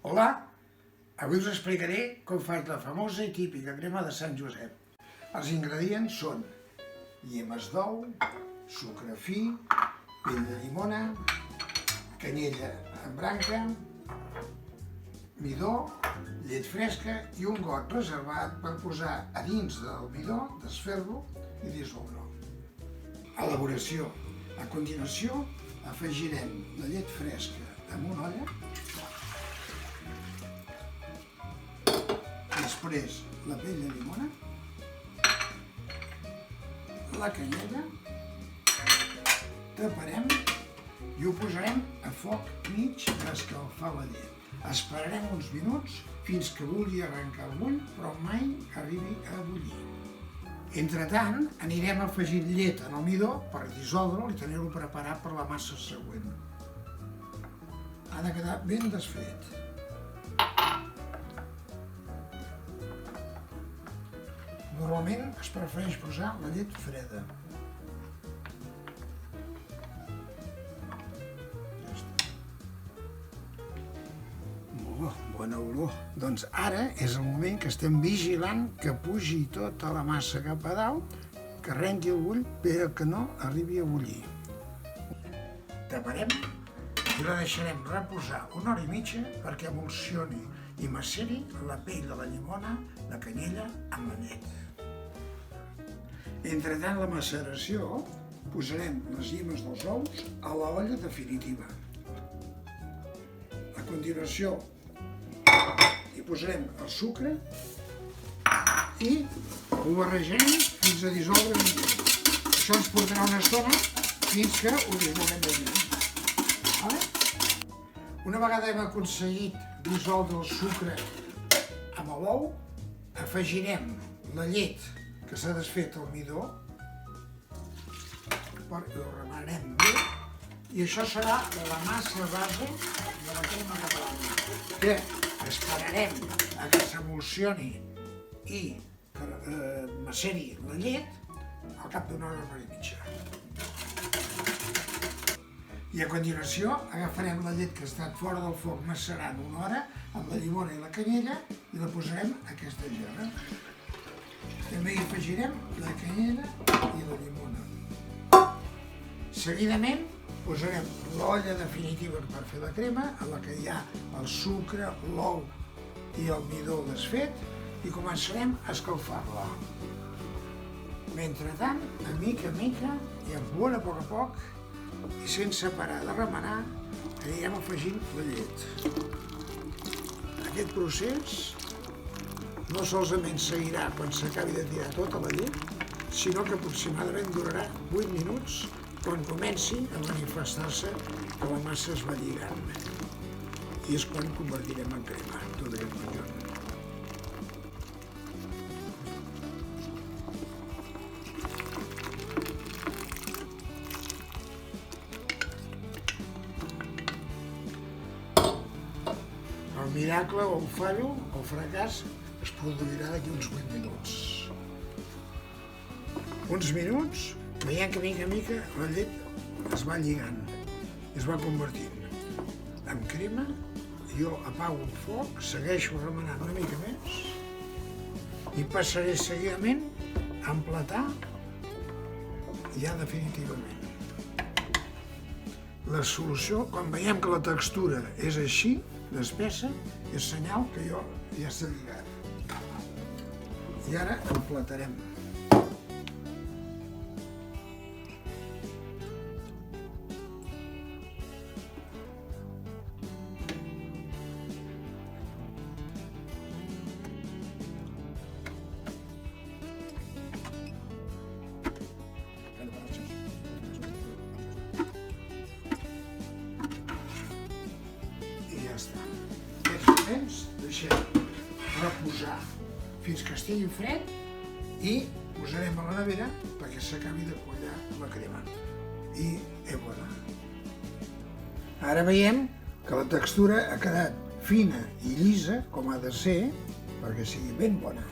Hola, avui us explicaré com faig la famosa i típica crema de Sant Josep. Els ingredients són llemes d'ou, sucre fi, pell de llimona, canyella en branca, midó, llet fresca i un got reservat per posar a dins del midó, desfer-lo i dissoldre-lo. Elaboració. A continuació afegirem la llet fresca en una olla, després la pell de llimona, la canyella, taparem i ho posarem a foc mig a escalfar la llet. Esperarem uns minuts fins que vulgui arrencar el bull, però mai arribi a bullir. Entretant, anirem afegint llet en el midó per dissoldre'l i tenir-lo preparat per la massa següent. Ha de quedar ben desfet. Normalment es prefereix posar la llet freda. Ja està. Bona olor. Doncs ara és el moment que estem vigilant que pugi tota la massa cap a dalt, que arrenqui el bull, però que no arribi a bullir. Taparem i la deixarem reposar una hora i mitja perquè emulsioni i maceri la pell de la llimona, la canyella amb la llet. Entretant la maceració, posarem les llimes dels ous a l'olla definitiva. A continuació, hi posarem el sucre i ho barrejarem fins a dissoldre el midó. Això ens portarà una estona fins que ho dissolguem de midó. Una vegada hem aconseguit dissoldre el sucre amb l'ou, afegirem la llet que s'ha desfet al midó, ho remenarem bé i això serà la massa base de la crema catalana, que esperarem a que s'emulsioni i que maceri la llet al cap d'una hora i mitja. I a continuació agafarem la llet que ha estat fora del foc macerant una hora amb la llimona i la canyella i la posarem a aquesta gerra. També hi afegirem la canyella i la llimona. Seguidament posarem l'olla definitiva per fer la crema, en la que hi ha el sucre, l'ou i el midó desfet, i començarem a escalfar-la. Mentrestant, a mica i amb bon a poc, i sense parar de remenar, anirem afegint la llet. Aquest procés no solament seguirà quan s'acabi de tirar tota la llet, sinó que aproximadament durarà 8 minuts quan comenci a manifestar-se que la massa es va lligant. I és quan convertirem en crema tot aquest conjunt. El miracle o el fallo, el fracàs, es produirà d'aquí uns 8 minuts. Uns minuts, veiem que mica la llet es va lligant, es va convertint en crema. Jo apago el foc, segueixo remenant una mica més i passaré seguidament a emplatar ja definitivament. La solució, quan veiem que la textura és així, d'espessa, és senyal que ja està lligat. I ara emplatarem. I ja està. Aquests moments deixem reposar fins que estigui fred i posarem a la nevera perquè s'acabi de quallar la crema. I voilà. Ara veiem que la textura ha quedat fina i llisa, com ha de ser, perquè sigui ben bona.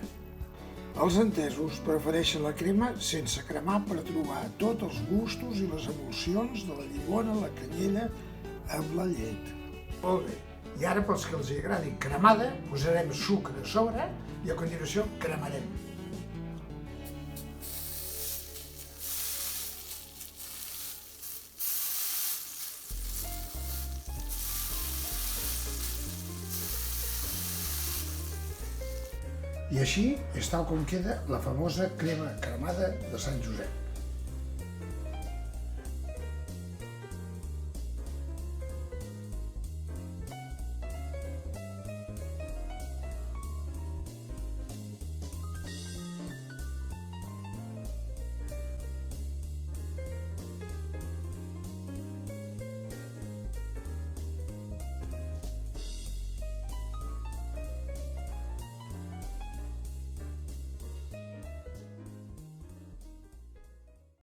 Els entesos prefereixen la crema sense cremar per trobar tots els gustos i les emulsions de la llimona, la canyella amb la llet. Molt bé, I ara, pels que els agradi cremada, posarem sucre a sobre i a continuació cremarem. I així és tal com queda la famosa crema cremada de Sant Josep.